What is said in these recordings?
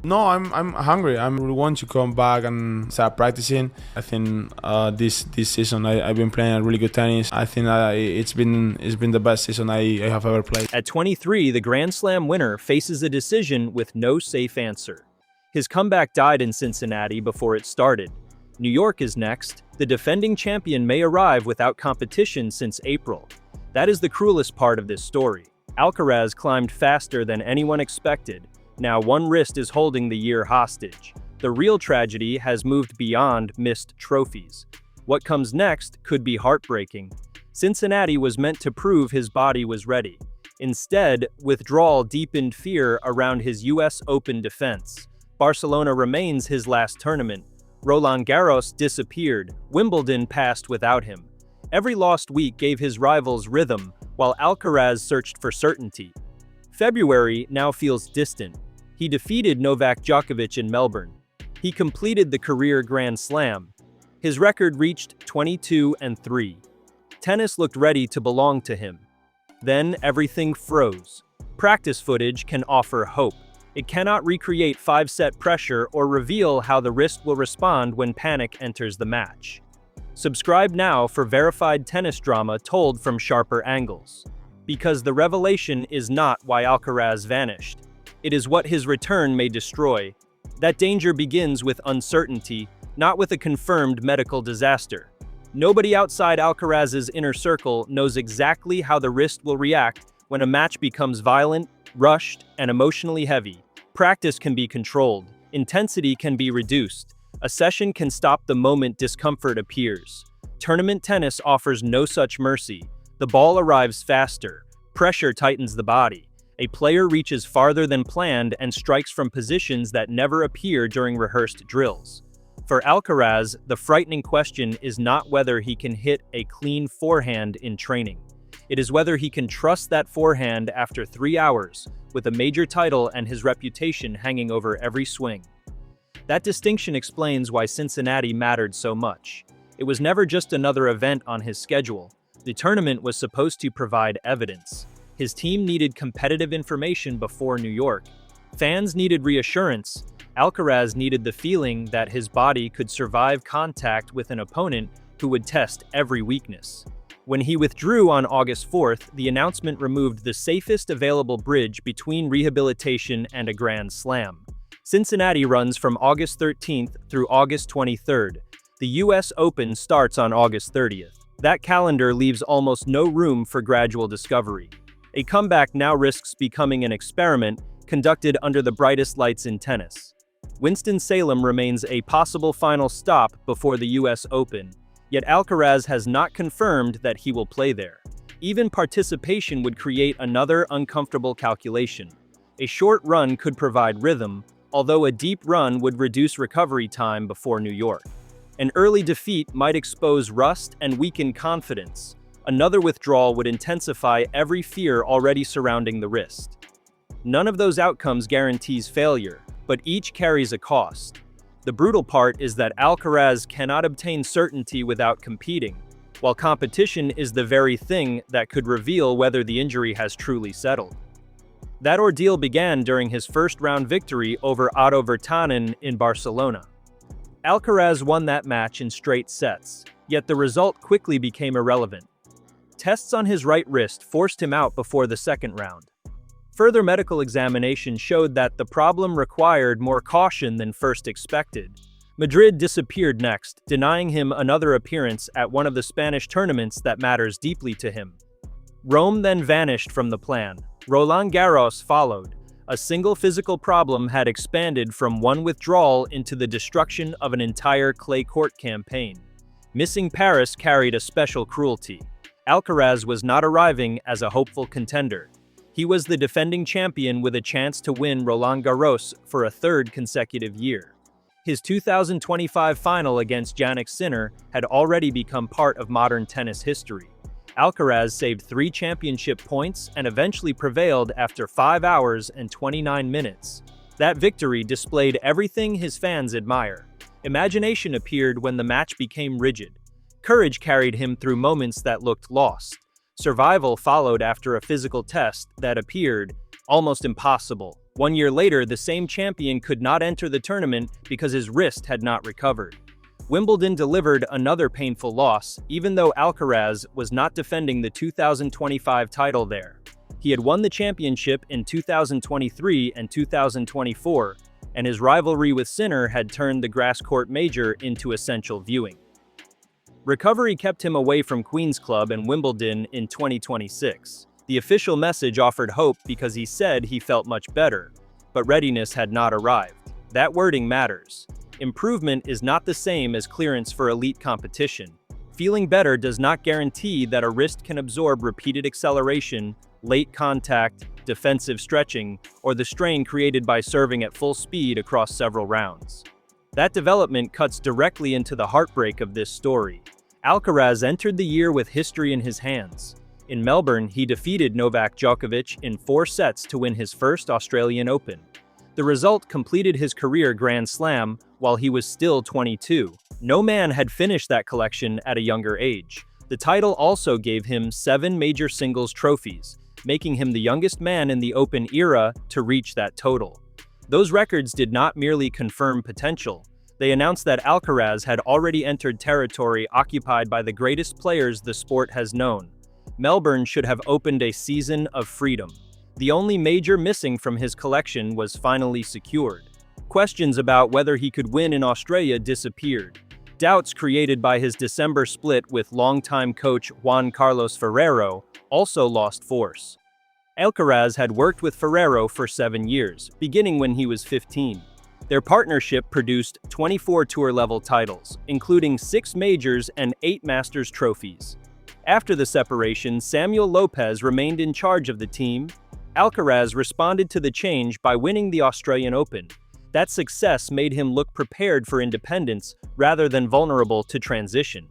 No, I'm hungry. I really want to come back and start practicing. I think this season I've been playing a really good tennis. I think it's been the best season I have ever played. At 23, the Grand Slam winner faces a decision with no safe answer. His comeback died in Cincinnati before it started. New York is next. The defending champion may arrive without competition since April. That is the cruelest part of this story. Alcaraz climbed faster than anyone expected. Now one wrist is holding the year hostage. The real tragedy has moved beyond missed trophies. What comes next could be heartbreaking. Cincinnati was meant to prove his body was ready. Instead, withdrawal deepened fear around his US Open defense. Barcelona remains his last tournament. Roland Garros disappeared. Wimbledon passed without him. Every lost week gave his rivals rhythm, while Alcaraz searched for certainty. February now feels distant. He defeated Novak Djokovic in Melbourne. He completed the career Grand Slam. His record reached 22-3. Tennis looked ready to belong to him. Then everything froze. Practice footage can offer hope. It cannot recreate five-set pressure or reveal how the wrist will respond when panic enters the match. Subscribe now for verified tennis drama told from sharper angles. Because the revelation is not why Alcaraz vanished. It is what his return may destroy. That danger begins with uncertainty, not with a confirmed medical disaster. Nobody outside Alcaraz's inner circle knows exactly how the wrist will react when a match becomes violent, rushed, and emotionally heavy. Practice can be controlled. Intensity can be reduced. A session can stop the moment discomfort appears. Tournament tennis offers no such mercy. The ball arrives faster. Pressure tightens the body. A player reaches farther than planned and strikes from positions that never appear during rehearsed drills. For Alcaraz, the frightening question is not whether he can hit a clean forehand in training. It is whether he can trust that forehand after 3 hours, with a major title and his reputation hanging over every swing. That distinction explains why Cincinnati mattered so much. It was never just another event on his schedule. The tournament was supposed to provide evidence. His team needed competitive information before New York. Fans needed reassurance. Alcaraz needed the feeling that his body could survive contact with an opponent who would test every weakness. When he withdrew on August 4th, the announcement removed the safest available bridge between rehabilitation and a Grand Slam. Cincinnati runs from August 13th through August 23rd. The US Open starts on August 30th. That calendar leaves almost no room for gradual discovery. A comeback now risks becoming an experiment conducted under the brightest lights in tennis. Winston-Salem remains a possible final stop before the US Open, yet Alcaraz has not confirmed that he will play there. Even participation would create another uncomfortable calculation. A short run could provide rhythm, although a deep run would reduce recovery time before New York. An early defeat might expose rust and weaken confidence. Another withdrawal would intensify every fear already surrounding the wrist. None of those outcomes guarantees failure, but each carries a cost. The brutal part is that Alcaraz cannot obtain certainty without competing, while competition is the very thing that could reveal whether the injury has truly settled. That ordeal began during his first-round victory over Otto Virtanen in Barcelona. Alcaraz won that match in straight sets, yet the result quickly became irrelevant. Tests on his right wrist forced him out before the second round. Further medical examination showed that the problem required more caution than first expected. Madrid disappeared next, denying him another appearance at one of the Spanish tournaments that matters deeply to him. Rome then vanished from the plan. Roland Garros followed. A single physical problem had expanded from one withdrawal into the destruction of an entire clay court campaign. Missing Paris carried a special cruelty. Alcaraz was not arriving as a hopeful contender. He was the defending champion with a chance to win Roland Garros for a third consecutive year. His 2025 final against Jannik Sinner had already become part of modern tennis history. Alcaraz saved 3 championship points and eventually prevailed after 5 hours and 29 minutes. That victory displayed everything his fans admire. Imagination appeared when the match became rigid. Courage carried him through moments that looked lost. Survival followed after a physical test that appeared almost impossible. 1 year later, the same champion could not enter the tournament because his wrist had not recovered. Wimbledon delivered another painful loss, even though Alcaraz was not defending the 2025 title there. He had won the championship in 2023 and 2024, and his rivalry with Sinner had turned the grass court major into essential viewing. Recovery kept him away from Queen's Club and Wimbledon in 2026. The official message offered hope because he said he felt much better, but readiness had not arrived. That wording matters. Improvement is not the same as clearance for elite competition. Feeling better does not guarantee that a wrist can absorb repeated acceleration, late contact, defensive stretching, or the strain created by serving at full speed across several rounds. That development cuts directly into the heartbreak of this story. Alcaraz entered the year with history in his hands. In Melbourne, he defeated Novak Djokovic in 4 sets to win his first Australian Open. The result completed his career Grand Slam while he was still 22. No man had finished that collection at a younger age. The title also gave him 7 major singles trophies, making him the youngest man in the Open era to reach that total. Those records did not merely confirm potential. They announced that Alcaraz had already entered territory occupied by the greatest players the sport has known. Melbourne should have opened a season of freedom. The only major missing from his collection was finally secured. Questions about whether he could win in Australia disappeared. Doubts created by his December split with longtime coach Juan Carlos Ferrero also lost force. Alcaraz had worked with Ferrero for 7 years, beginning when he was 15. Their partnership produced 24 tour-level titles, including 6 majors and 8 Masters trophies. After the separation, Samuel Lopez remained in charge of the team. Alcaraz responded to the change by winning the Australian Open. That success made him look prepared for independence rather than vulnerable to transition.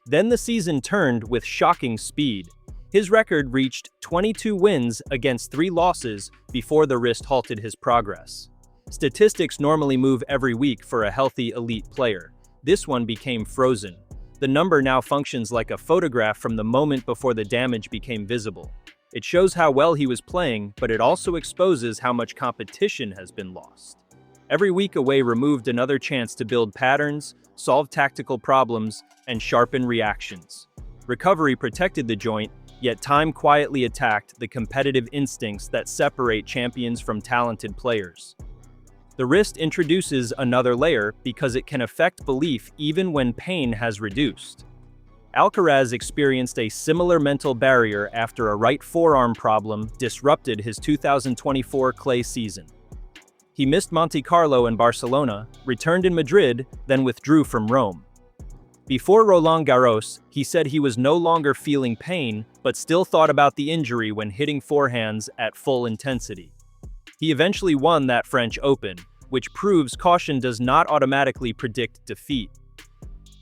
Then the season turned with shocking speed. His record reached 22 wins against 3 losses before the wrist halted his progress. Statistics normally move every week for a healthy elite player. This one became frozen. The number now functions like a photograph from the moment before the damage became visible. It shows how well he was playing, but it also exposes how much competition has been lost. Every week away removed another chance to build patterns, solve tactical problems, and sharpen reactions. Recovery protected the joint, yet time quietly attacked the competitive instincts that separate champions from talented players. The wrist introduces another layer because it can affect belief even when pain has reduced. Alcaraz experienced a similar mental barrier after a right forearm problem disrupted his 2024 clay season. He missed Monte Carlo and Barcelona, returned in Madrid, then withdrew from Rome. Before Roland Garros, he said he was no longer feeling pain, but still thought about the injury when hitting forehands at full intensity. He eventually won that French Open, which proves caution does not automatically predict defeat.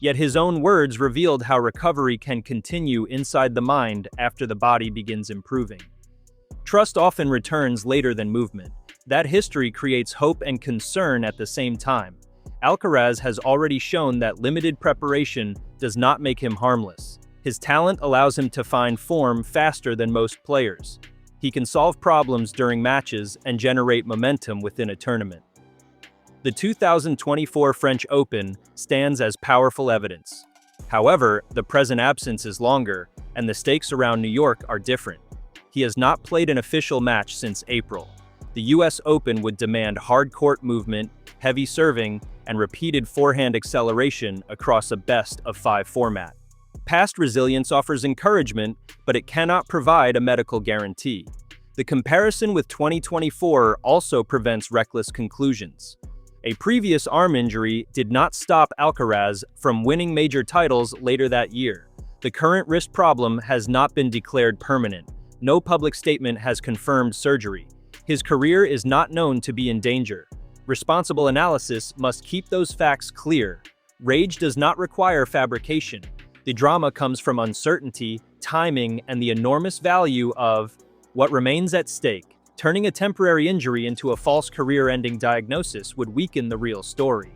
Yet his own words revealed how recovery can continue inside the mind after the body begins improving. Trust often returns later than movement. That history creates hope and concern at the same time. Alcaraz has already shown that limited preparation does not make him harmless. His talent allows him to find form faster than most players. He can solve problems during matches and generate momentum within a tournament. The 2024 French Open stands as powerful evidence. However, the present absence is longer, and the stakes around New York are different. He has not played an official match since April. The US Open would demand hard court movement, heavy serving, and repeated forehand acceleration across a best-of-5 format. Past resilience offers encouragement, but it cannot provide a medical guarantee. The comparison with 2024 also prevents reckless conclusions. A previous arm injury did not stop Alcaraz from winning major titles later that year. The current wrist problem has not been declared permanent. No public statement has confirmed surgery. His career is not known to be in danger. Responsible analysis must keep those facts clear. Rage does not require fabrication. The drama comes from uncertainty, timing, and the enormous value of what remains at stake. Turning a temporary injury into a false career-ending diagnosis would weaken the real story.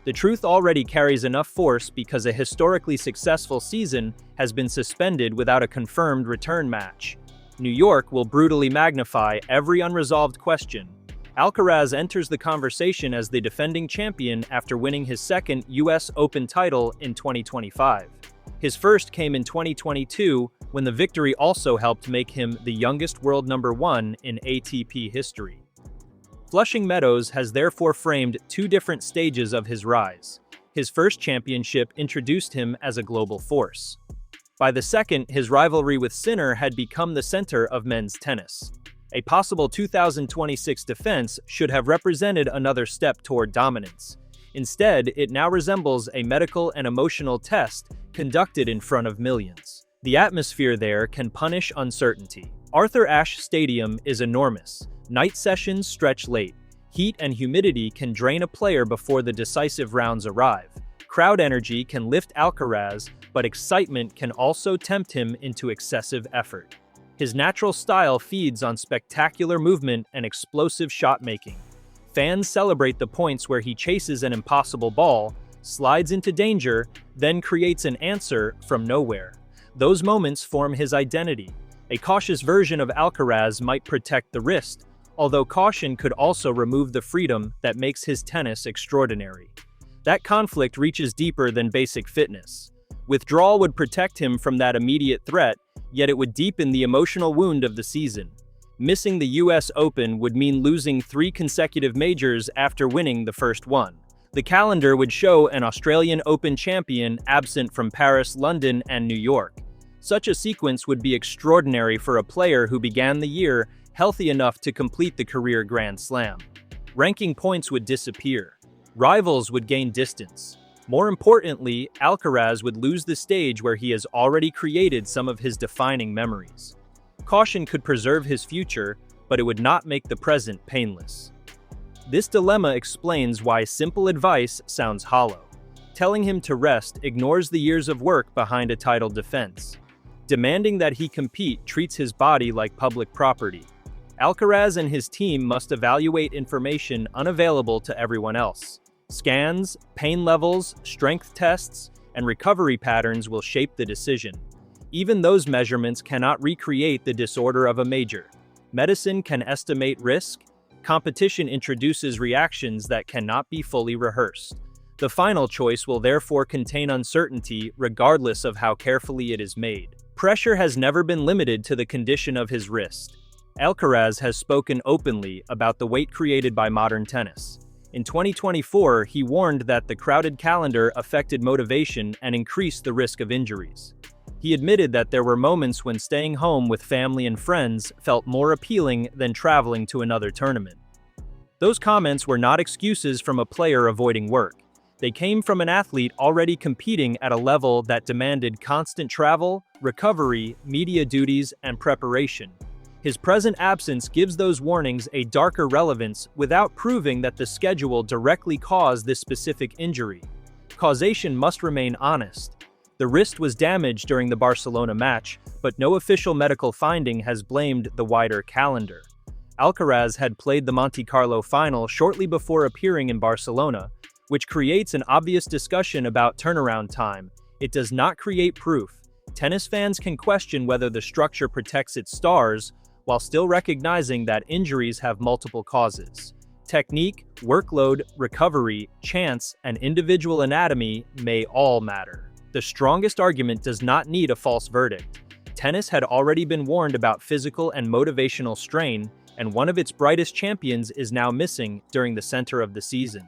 The truth already carries enough force because a historically successful season has been suspended without a confirmed return match. New York will brutally magnify every unresolved question. Alcaraz enters the conversation as the defending champion after winning his second US Open title in 2025. His first came in 2022, when the victory also helped make him the youngest world number one in ATP history. Flushing Meadows has therefore framed two different stages of his rise. His first championship introduced him as a global force. By the second, his rivalry with Sinner had become the center of men's tennis. A possible 2026 defense should have represented another step toward dominance. Instead, it now resembles a medical and emotional test conducted in front of millions. The atmosphere there can punish uncertainty. Arthur Ashe Stadium is enormous. Night sessions stretch late. Heat and humidity can drain a player before the decisive rounds arrive. Crowd energy can lift Alcaraz, but excitement can also tempt him into excessive effort. His natural style feeds on spectacular movement and explosive shot-making. Fans celebrate the points where he chases an impossible ball, slides into danger, then creates an answer from nowhere. Those moments form his identity. A cautious version of Alcaraz might protect the wrist, although caution could also remove the freedom that makes his tennis extraordinary. That conflict reaches deeper than basic fitness. Withdrawal would protect him from that immediate threat, yet it would deepen the emotional wound of the season. Missing the US Open would mean losing 3 consecutive majors after winning the first one. The calendar would show an Australian Open champion absent from Paris, London, and New York. Such a sequence would be extraordinary for a player who began the year healthy enough to complete the career Grand Slam. Ranking points would disappear. Rivals would gain distance. More importantly, Alcaraz would lose the stage where he has already created some of his defining memories. Caution could preserve his future, but it would not make the present painless. This dilemma explains why simple advice sounds hollow. Telling him to rest ignores the years of work behind a title defense. Demanding that he compete treats his body like public property. Alcaraz and his team must evaluate information unavailable to everyone else. Scans, pain levels, strength tests, and recovery patterns will shape the decision. Even those measurements cannot recreate the disorder of a major. Medicine can estimate risk. Competition introduces reactions that cannot be fully rehearsed. The final choice will therefore contain uncertainty regardless of how carefully it is made. Pressure has never been limited to the condition of his wrist. Alcaraz has spoken openly about the weight created by modern tennis. In 2024, he warned that the crowded calendar affected motivation and increased the risk of injuries. He admitted that there were moments when staying home with family and friends felt more appealing than traveling to another tournament. Those comments were not excuses from a player avoiding work. They came from an athlete already competing at a level that demanded constant travel, recovery, media duties, and preparation. His present absence gives those warnings a darker relevance without proving that the schedule directly caused this specific injury. Causation must remain honest. The wrist was damaged during the Barcelona match, but no official medical finding has blamed the wider calendar. Alcaraz had played the Monte Carlo final shortly before appearing in Barcelona, which creates an obvious discussion about turnaround time. It does not create proof. Tennis fans can question whether the structure protects its stars, while still recognizing that injuries have multiple causes. Technique, workload, recovery, chance, and individual anatomy may all matter. The strongest argument does not need a false verdict. Tennis had already been warned about physical and motivational strain, and one of its brightest champions is now missing during the center of the season.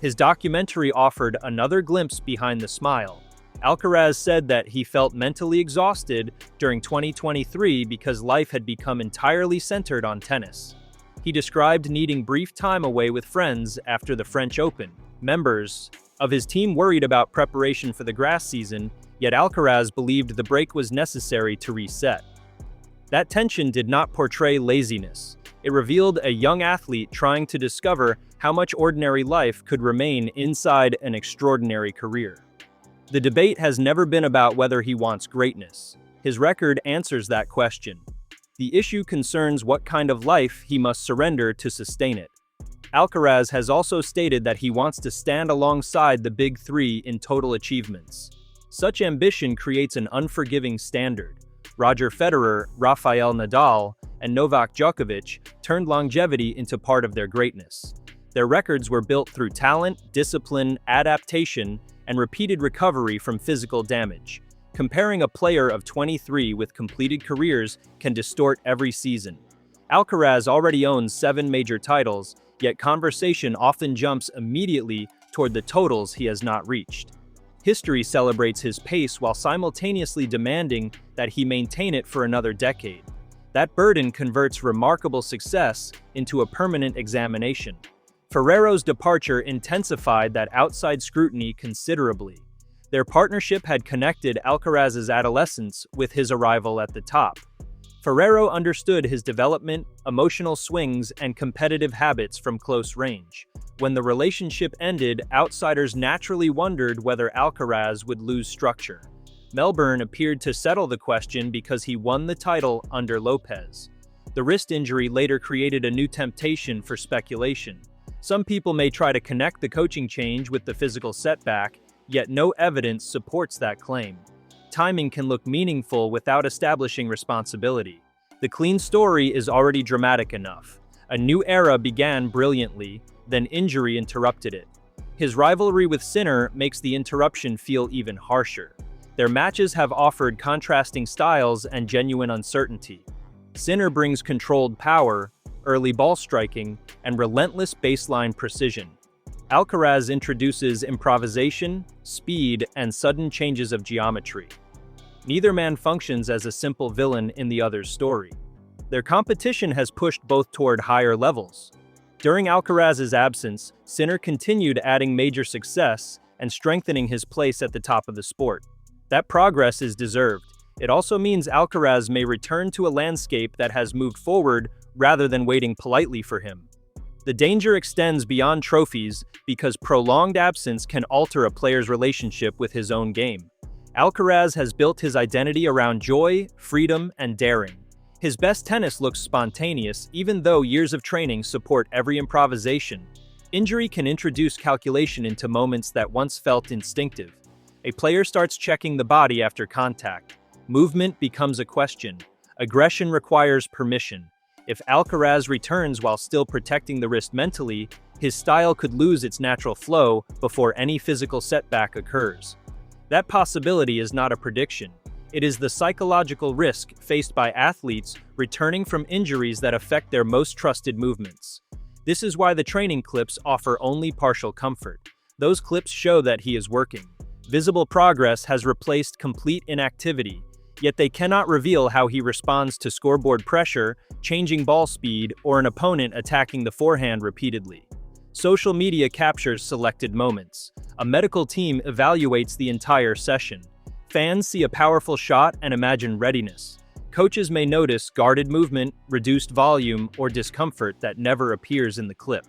His documentary offered another glimpse behind the smile. Alcaraz said that he felt mentally exhausted during 2023 because life had become entirely centered on tennis. He described needing brief time away with friends after the French Open. Members of his team worried about preparation for the grass season, yet Alcaraz believed the break was necessary to reset. That tension did not portray laziness. It revealed a young athlete trying to discover how much ordinary life could remain inside an extraordinary career. The debate has never been about whether he wants greatness. His record answers that question. The issue concerns what kind of life he must surrender to sustain it. Alcaraz has also stated that he wants to stand alongside the big three in total achievements. Such ambition creates an unforgiving standard. Roger Federer, Rafael Nadal, and Novak Djokovic turned longevity into part of their greatness. Their records were built through talent, discipline, adaptation, and repeated recovery from physical damage. Comparing a player of 23 with completed careers can distort every season. Alcaraz already owns 7 major titles, yet conversation often jumps immediately toward the totals he has not reached. History celebrates his pace while simultaneously demanding that he maintain it for another decade. That burden converts remarkable success into a permanent examination. Ferrero's departure intensified that outside scrutiny considerably. Their partnership had connected Alcaraz's adolescence with his arrival at the top. Ferrero understood his development, emotional swings, and competitive habits from close range. When the relationship ended, outsiders naturally wondered whether Alcaraz would lose structure. Melbourne appeared to settle the question because he won the title under Lopez. The wrist injury later created a new temptation for speculation. Some people may try to connect the coaching change with the physical setback, yet no evidence supports that claim. Timing can look meaningful without establishing responsibility. The clean story is already dramatic enough. A new era began brilliantly, then injury interrupted it. His rivalry with Sinner makes the interruption feel even harsher. Their matches have offered contrasting styles and genuine uncertainty. Sinner brings controlled power, early ball striking, and relentless baseline precision. Alcaraz introduces improvisation, speed, and sudden changes of geometry. Neither man functions as a simple villain in the other's story. Their competition has pushed both toward higher levels. During Alcaraz's absence, Sinner continued adding major success and strengthening his place at the top of the sport. That progress is deserved. It also means Alcaraz may return to a landscape that has moved forward rather than waiting politely for him. The danger extends beyond trophies because prolonged absence can alter a player's relationship with his own game. Alcaraz has built his identity around joy, freedom, and daring. His best tennis looks spontaneous, even though years of training support every improvisation. Injury can introduce calculation into moments that once felt instinctive. A player starts checking the body after contact. Movement becomes a question. Aggression requires permission. If Alcaraz returns while still protecting the wrist mentally, his style could lose its natural flow before any physical setback occurs. That possibility is not a prediction. It is the psychological risk faced by athletes returning from injuries that affect their most trusted movements. This is why the training clips offer only partial comfort. Those clips show that he is working. Visible progress has replaced complete inactivity, yet they cannot reveal how he responds to scoreboard pressure, changing ball speed, or an opponent attacking the forehand repeatedly. Social media captures selected moments. A medical team evaluates the entire session. Fans see a powerful shot and imagine readiness. Coaches may notice guarded movement, reduced volume, or discomfort that never appears in the clip.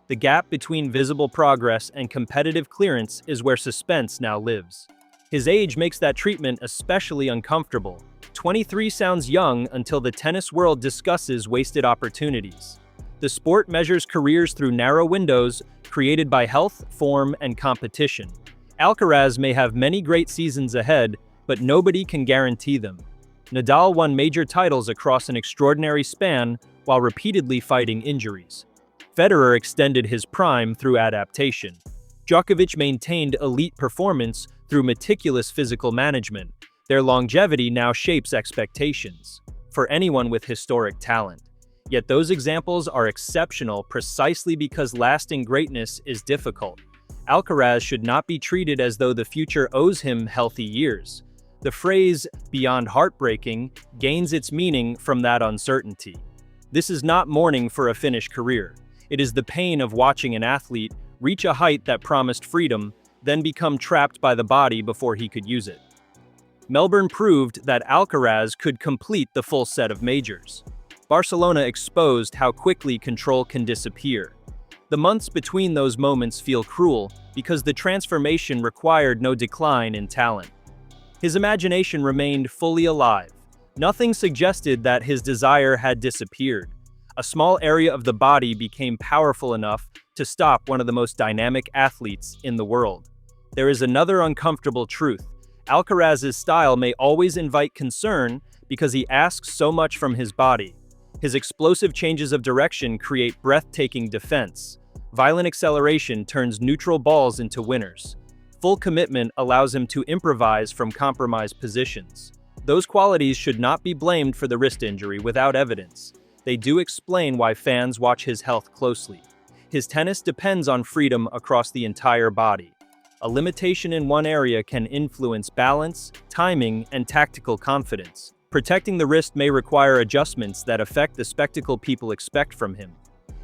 The gap between visible progress and competitive clearance is where suspense now lives. His age makes that treatment especially uncomfortable. 23 sounds young until the tennis world discusses wasted opportunities. The sport measures careers through narrow windows created by health, form, and competition. Alcaraz may have many great seasons ahead, but nobody can guarantee them. Nadal won major titles across an extraordinary span while repeatedly fighting injuries. Federer extended his prime through adaptation. Djokovic maintained elite performance through meticulous physical management. Their longevity now shapes expectations for anyone with historic talent. Yet those examples are exceptional precisely because lasting greatness is difficult. Alcaraz should not be treated as though the future owes him healthy years. The phrase, "beyond heartbreaking," gains its meaning from that uncertainty. This is not mourning for a finished career. It is the pain of watching an athlete reach a height that promised freedom, then become trapped by the body before he could use it. Melbourne proved that Alcaraz could complete the full set of majors. Barcelona exposed how quickly control can disappear. The months between those moments feel cruel because the transformation required no decline in talent. His imagination remained fully alive. Nothing suggested that his desire had disappeared. A small area of the body became powerful enough to stop one of the most dynamic athletes in the world. There is another uncomfortable truth. Alcaraz's style may always invite concern because he asks so much from his body. His explosive changes of direction create breathtaking defense. Violent acceleration turns neutral balls into winners. Full commitment allows him to improvise from compromised positions. Those qualities should not be blamed for the wrist injury without evidence. They do explain why fans watch his health closely. His tennis depends on freedom across the entire body. A limitation in one area can influence balance, timing, and tactical confidence. Protecting the wrist may require adjustments that affect the spectacle people expect from him.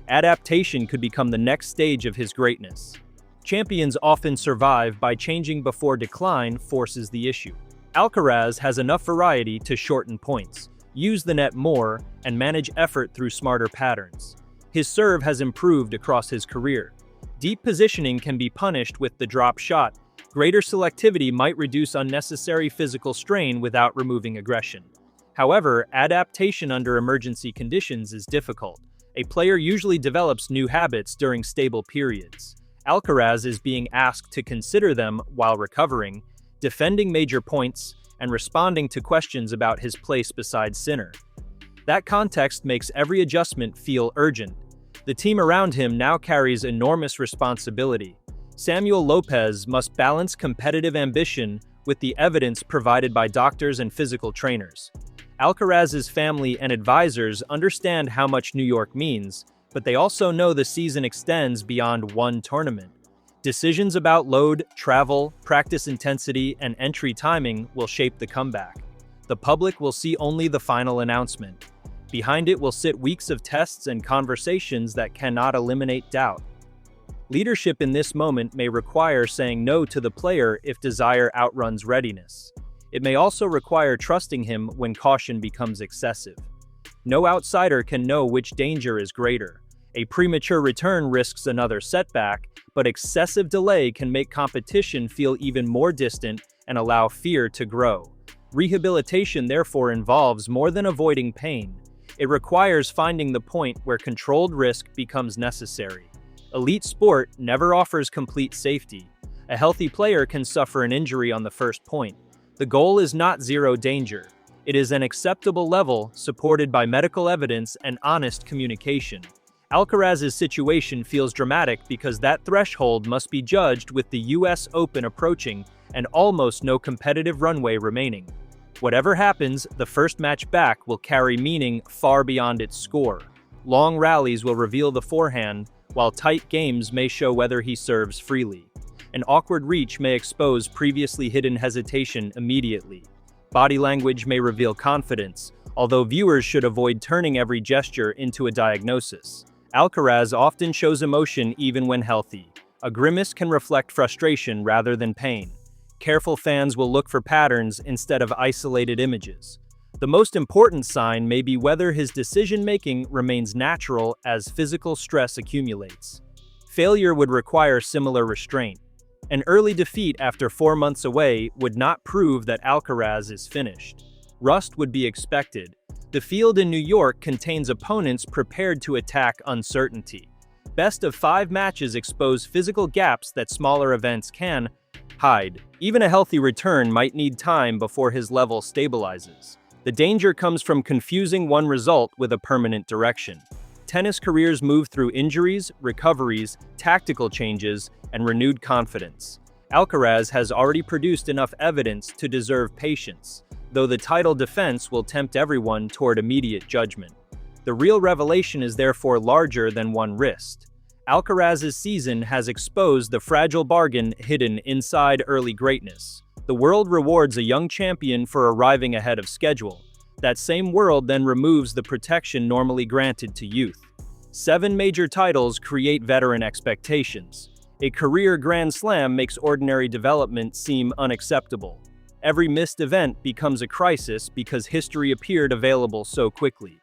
Adaptation could become the next stage of his greatness. Champions often survive by changing before decline forces the issue. Alcaraz has enough variety to shorten points, use the net more, and manage effort through smarter patterns. His serve has improved across his career. Deep positioning can be punished with the drop shot. Greater selectivity might reduce unnecessary physical strain without removing aggression. However, adaptation under emergency conditions is difficult. A player usually develops new habits during stable periods. Alcaraz is being asked to consider them while recovering, defending major points, and responding to questions about his place beside Sinner. That context makes every adjustment feel urgent. The team around him now carries enormous responsibility. Samuel Lopez must balance competitive ambition with the evidence provided by doctors and physical trainers. Alcaraz's family and advisors understand how much New York means, but they also know the season extends beyond one tournament. Decisions about load, travel, practice intensity, and entry timing will shape the comeback. The public will see only the final announcement. Behind it will sit weeks of tests and conversations that cannot eliminate doubt. Leadership in this moment may require saying no to the player if desire outruns readiness. It may also require trusting him when caution becomes excessive. No outsider can know which danger is greater. A premature return risks another setback, but excessive delay can make competition feel even more distant and allow fear to grow. Rehabilitation therefore involves more than avoiding pain. It requires finding the point where controlled risk becomes necessary. Elite sport never offers complete safety. A healthy player can suffer an injury on the first point. The goal is not zero danger. It is an acceptable level supported by medical evidence and honest communication. Alcaraz's situation feels dramatic because that threshold must be judged with the US Open approaching and almost no competitive runway remaining. Whatever happens, the first match back will carry meaning far beyond its score. Long rallies will reveal the forehand, while tight games may show whether he serves freely. An awkward reach may expose previously hidden hesitation immediately. Body language may reveal confidence, although viewers should avoid turning every gesture into a diagnosis. Alcaraz often shows emotion even when healthy. A grimace can reflect frustration rather than pain. Careful fans will look for patterns instead of isolated images. The most important sign may be whether his decision-making remains natural as physical stress accumulates. Failure would require similar restraint. An early defeat after 4 months away would not prove that Alcaraz is finished. Rust would be expected. The field in New York contains opponents prepared to attack uncertainty. Best of 5 matches expose physical gaps that smaller events can hide. Even a healthy return might need time before his level stabilizes. The danger comes from confusing one result with a permanent direction. Tennis careers move through injuries, recoveries, tactical changes, and renewed confidence. Alcaraz has already produced enough evidence to deserve patience, though the title defense will tempt everyone toward immediate judgment. The real revelation is therefore larger than one wrist. Alcaraz's season has exposed the fragile bargain hidden inside early greatness. The world rewards a young champion for arriving ahead of schedule. That same world then removes the protection normally granted to youth. 7 major titles create veteran expectations. A career Grand Slam makes ordinary development seem unacceptable. Every missed event becomes a crisis because history appeared available so quickly.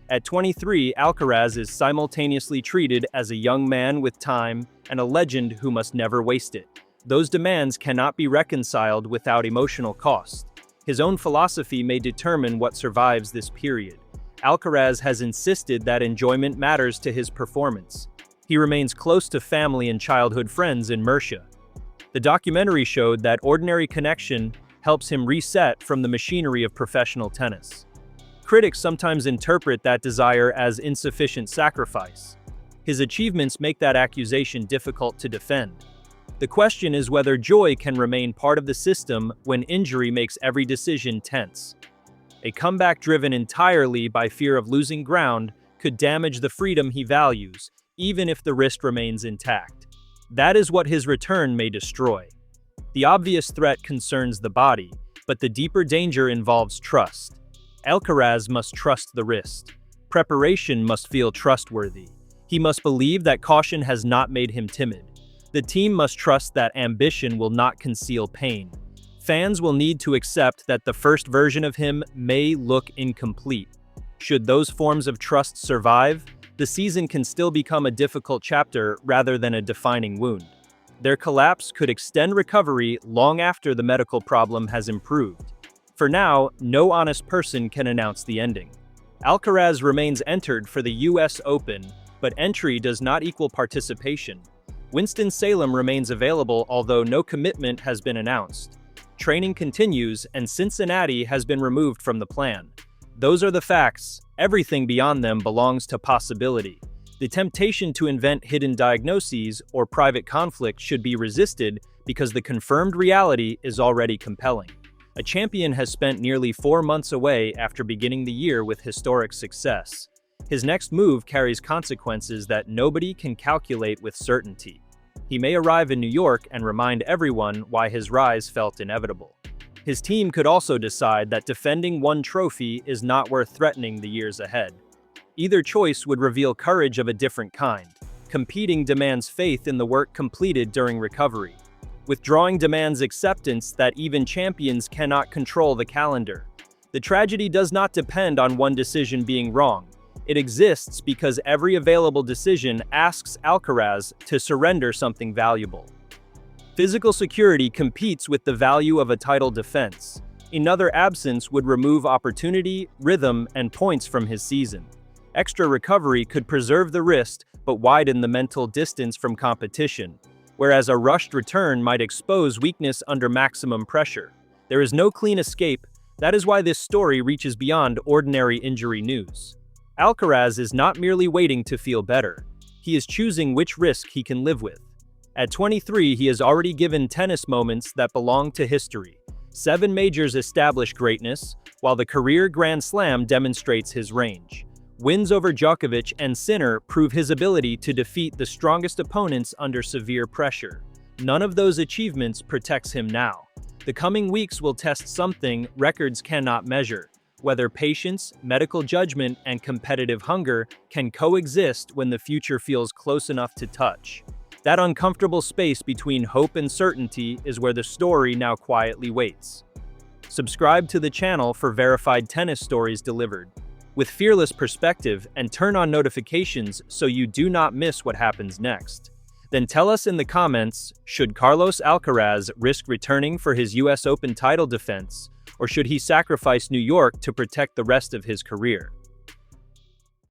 At 23, Alcaraz is simultaneously treated as a young man with time and a legend who must never waste it. Those demands cannot be reconciled without emotional cost. His own philosophy may determine what survives this period. Alcaraz has insisted that enjoyment matters to his performance. He remains close to family and childhood friends in Murcia. The documentary showed that ordinary connection helps him reset from the machinery of professional tennis. critics sometimes interpret that desire as insufficient sacrifice. His achievements make that accusation difficult to defend. The question is whether joy can remain part of the system when injury makes every decision tense. A comeback driven entirely by fear of losing ground could damage the freedom he values, even if the wrist remains intact. That is what his return may destroy. The obvious threat concerns the body, but the deeper danger involves trust. Alcaraz must trust the wrist. Preparation must feel trustworthy. He must believe that caution has not made him timid. The team must trust that ambition will not conceal pain. Fans will need to accept that the first version of him may look incomplete. Should those forms of trust survive, the season can still become a difficult chapter rather than a defining wound. Their collapse could extend recovery long after the medical problem has improved. For now, no honest person can announce the ending. Alcaraz remains entered for the US Open, but entry does not equal participation. Winston-Salem remains available, although no commitment has been announced. Training continues, and Cincinnati has been removed from the plan. Those are the facts. Everything beyond them belongs to possibility. The temptation to invent hidden diagnoses or private conflict should be resisted because the confirmed reality is already compelling. A champion has spent nearly 4 months away after beginning the year with historic success. His next move carries consequences that nobody can calculate with certainty. He may arrive in New York and remind everyone why his rise felt inevitable. His team could also decide that defending one trophy is not worth threatening the years ahead. Either choice would reveal courage of a different kind. Competing demands faith in the work completed during recovery. Withdrawing demands acceptance that even champions cannot control the calendar. The tragedy does not depend on one decision being wrong. It exists because every available decision asks Alcaraz to surrender something valuable. Physical security competes with the value of a title defense. Another absence would remove opportunity, rhythm, and points from his season. Extra recovery could preserve the wrist but widen the mental distance from competition, whereas a rushed return might expose weakness under maximum pressure. There is no clean escape. That is why this story reaches beyond ordinary injury news. Alcaraz is not merely waiting to feel better. He is choosing which risk he can live with. At 23, he has already given tennis moments that belong to history. 7 majors establish greatness, while the career Grand Slam demonstrates his range. Wins over Djokovic and Sinner prove his ability to defeat the strongest opponents under severe pressure. None of those achievements protects him now. The coming weeks will test something records cannot measure, whether patience, medical judgment, and competitive hunger can coexist when the future feels close enough to touch. That uncomfortable space between hope and certainty is where the story now quietly waits. Subscribe to the channel for verified tennis stories delivered with fearless perspective, and turn on notifications so you do not miss what happens next. Then tell us in the comments, should Carlos Alcaraz risk returning for his US Open title defense, or should he sacrifice New York to protect the rest of his career?